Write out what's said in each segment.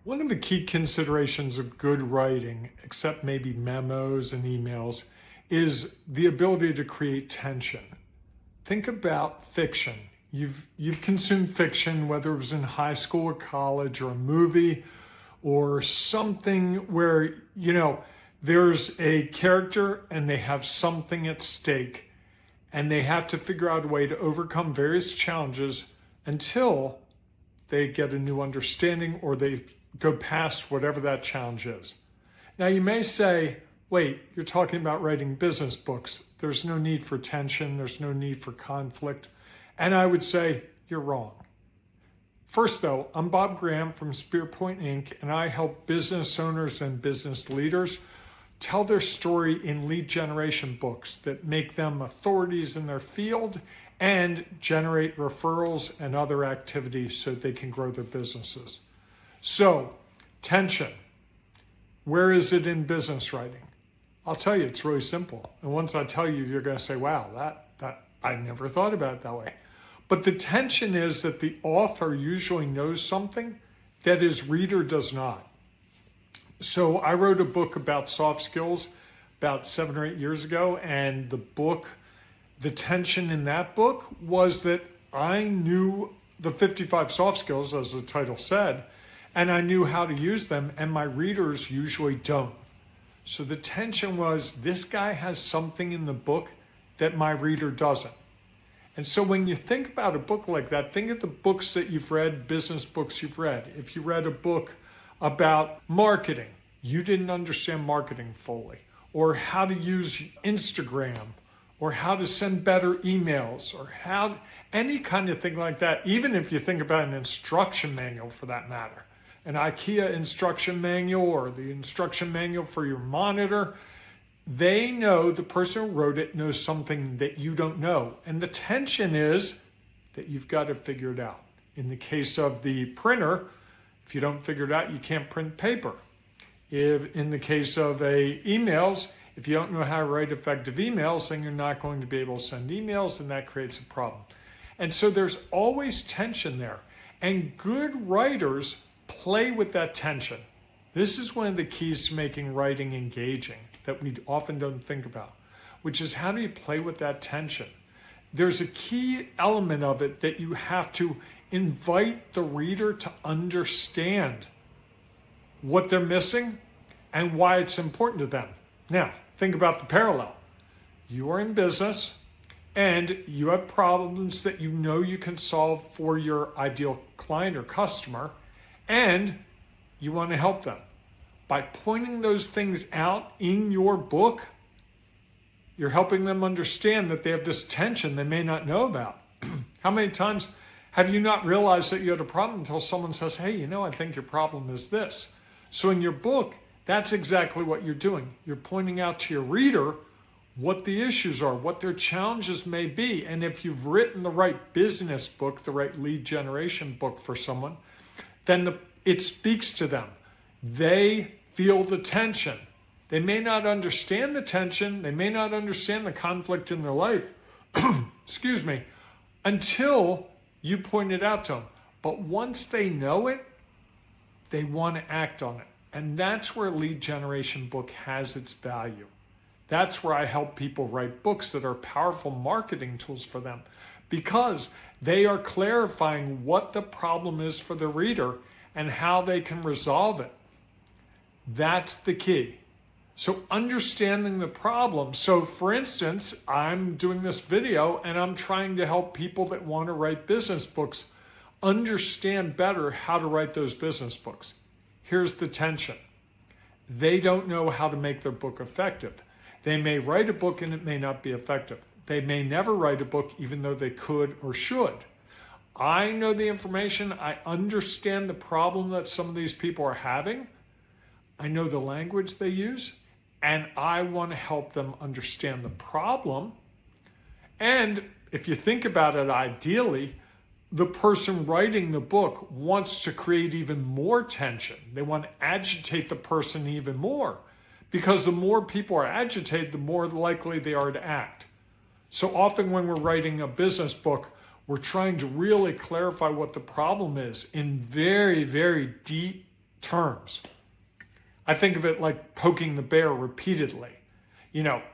One of the key considerations of good writing, except maybe memos and emails, is the ability to create tension. Think about fiction. You've consumed fiction, whether it was in high school or college or a movie or something where, there's a character and they have something at stake and they have to figure out a way to overcome various challenges until they get a new understanding or they go past whatever that challenge is. Now you may say, wait, you're talking about writing business books. There's no need for tension. There's no need for conflict. And I would say you're wrong. First though, I'm Bob Graham from Spirit Point Inc. and I help business owners and business leaders tell their story in lead generation books that make them authorities in their field and generate referrals and other activities so they can grow their businesses. So, tension. Where is it in business writing? I'll tell you, it's really simple. And once I tell you, you're going to say, wow, that I never thought about it that way. But the tension is that the author usually knows something that his reader does not. So I wrote a book about soft skills about 7 or 8 years ago, and the tension in that book was that I knew the 55 soft skills, as the title said, and I knew how to use them, and my readers usually don't. So the tension was, this guy has something in the book that my reader doesn't. And so when you think about a book like that, think of the books that you've read, business books you've read. If you read a book about marketing, you didn't understand marketing fully, or how to use Instagram, or how to send better emails, or any kind of thing like that, even if you think about an instruction manual for that matter. An IKEA instruction manual or the instruction manual for your monitor, they know the person who wrote it knows something that you don't know. And the tension is that you've got to figure it out. In the case of the printer, if you don't figure it out, you can't print paper. In the case of emails, if you don't know how to write effective emails, then you're not going to be able to send emails, and that creates a problem. And so there's always tension there. And good writers play with that tension. This is one of the keys to making writing engaging that we often don't think about, which is how do you play with that tension? There's a key element of it that you have to invite the reader to understand what they're missing and why it's important to them. Now, think about the parallel. You are in business and you have problems that you know you can solve for your ideal client or customer, and you want to help them. By pointing those things out in your book, you're helping them understand that they have this tension they may not know about. How many times have you not realized that you had a problem until someone says, hey, I think your problem is this. So in your book, that's exactly what you're doing. You're pointing out to your reader what the issues are, what their challenges may be. And if you've written the right business book, the right lead generation book for someone, then it speaks to them. They feel the tension. They may not understand the tension. They may not understand the conflict in their life, excuse me, until you point it out to them. But once they know it, they want to act on it. And that's where a lead generation book has its value. That's where I help people write books that are powerful marketing tools for them, because they are clarifying what the problem is for the reader and how they can resolve it. That's the key. So understanding the problem. So for instance, I'm doing this video and I'm trying to help people that want to write business books understand better how to write those business books. Here's the tension. They don't know how to make their book effective. They may write a book and it may not be effective. They may never write a book even though they could or should. I know the information. I understand the problem that some of these people are having. I know the language they use, and I want to help them understand the problem. And if you think about it, ideally, the person writing the book wants to create even more tension. They want to agitate the person even more, because the more people are agitated, the more likely they are to act. So often when we're writing a business book, we're trying to really clarify what the problem is in very, very deep terms. I think of it like poking the bear repeatedly.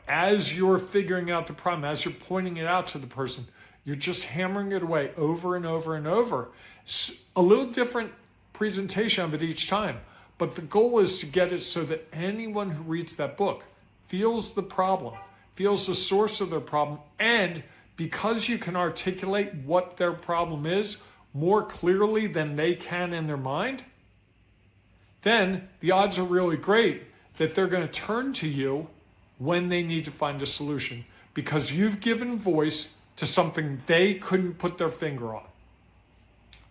As you're figuring out the problem, as you're pointing it out to the person, you're just hammering it away over and over and over. A little different presentation of it each time. But the goal is to get it so that anyone who reads that book feels the problem, feels the source of their problem, and because you can articulate what their problem is more clearly than they can in their mind, then the odds are really great that they're going to turn to you when they need to find a solution, because you've given voice to something they couldn't put their finger on.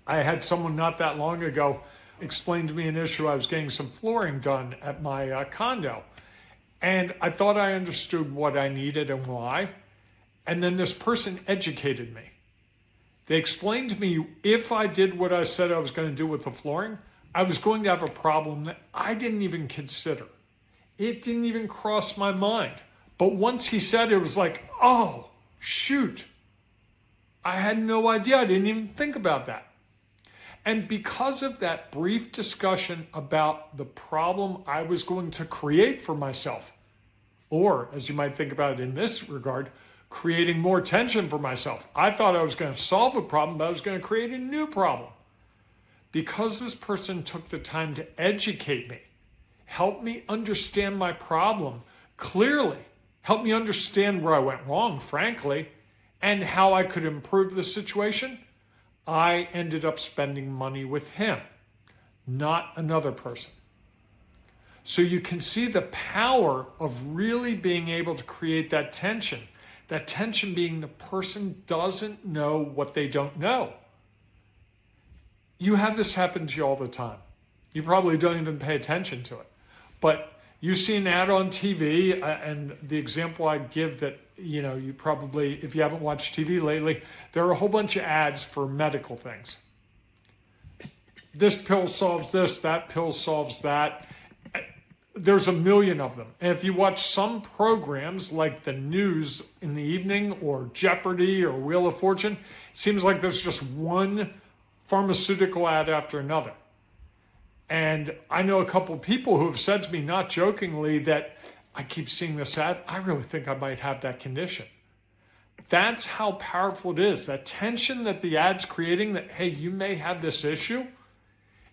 I had someone not that long ago explain to me an issue. I was getting some flooring done at my condo, and I thought I understood what I needed and why. And then this person educated me. They explained to me if I did what I said I was going to do with the flooring, I was going to have a problem that I didn't even consider. It didn't even cross my mind. But once he said it, was like, oh, shoot. I had no idea. I didn't even think about that. And because of that brief discussion about the problem I was going to create for myself, or as you might think about it in this regard, creating more tension for myself. I thought I was going to solve a problem, but I was going to create a new problem. Because this person took the time to educate me, help me understand my problem clearly, help me understand where I went wrong, frankly, and how I could improve the situation, I ended up spending money with him, not another person. So you can see the power of really being able to create that tension being the person doesn't know what they don't know. You have this happen to you all the time. You probably don't even pay attention to it. But you see an ad on TV, and the example I give that, you probably, if you haven't watched TV lately, there are a whole bunch of ads for medical things. This pill solves this, that pill solves that. There's a million of them. And if you watch some programs like the news in the evening or Jeopardy or Wheel of Fortune, it seems like there's just one pharmaceutical ad after another. And I know a couple of people who have said to me, not jokingly, that I keep seeing this ad. I really think I might have that condition. That's how powerful it is. That tension that the ad's creating, that, hey, you may have this issue,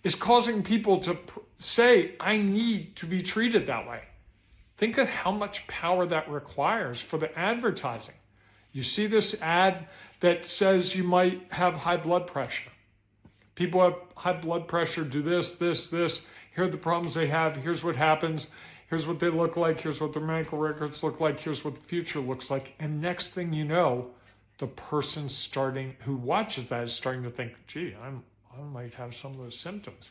is causing people to say, I need to be treated that way. Think of how much power that requires for the advertising. You see this ad that says you might have high blood pressure. People have high blood pressure, do this, this, this. Here are the problems they have. Here's what happens. Here's what they look like. Here's what their medical records look like. Here's what the future looks like. And next thing you know, the person who watches that is starting to think, gee, I might have some of those symptoms.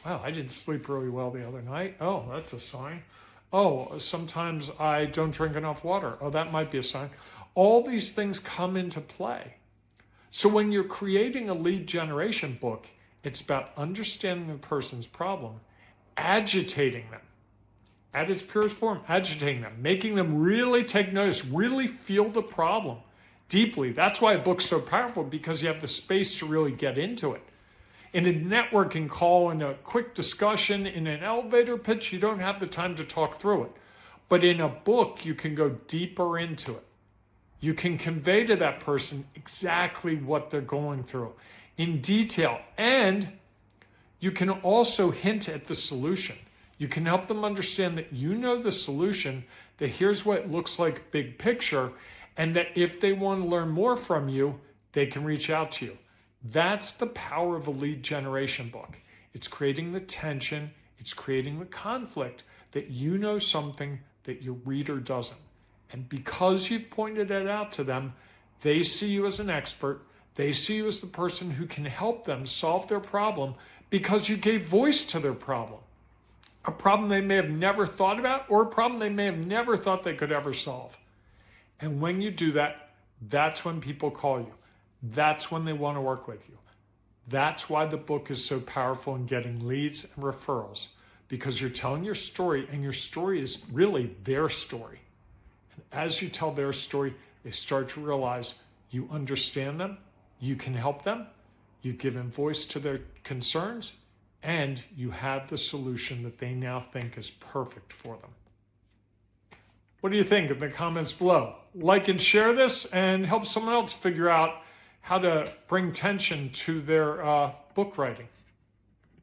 Wow, I didn't sleep really well the other night. Oh, that's a sign. Oh, sometimes I don't drink enough water. Oh, that might be a sign. All these things come into play. So when you're creating a lead generation book, it's about understanding the person's problem, agitating them, at its purest form, agitating them, making them really take notice, really feel the problem deeply. That's why a book's so powerful, because you have the space to really get into it. In a networking call, in a quick discussion, in an elevator pitch, you don't have the time to talk through it. But in a book, you can go deeper into it. You can convey to that person exactly what they're going through in detail. And you can also hint at the solution. You can help them understand that you know the solution, that here's what it looks like big picture, and that if they want to learn more from you, they can reach out to you. That's the power of a lead generation book. It's creating the tension, it's creating the conflict that you know something that your reader doesn't. And because you've pointed it out to them, they see you as an expert. They see you as the person who can help them solve their problem because you gave voice to their problem. A problem they may have never thought about, or a problem they may have never thought they could ever solve. And when you do that, that's when people call you. That's when they want to work with you. That's why the book is so powerful in getting leads and referrals, because you're telling your story, and your story is really their story. And as you tell their story, they start to realize you understand them, you can help them, you've given voice to their concerns, and you have the solution that they now think is perfect for them. What do you think in the comments below? Like and share this and help someone else figure out how to bring tension to their book writing.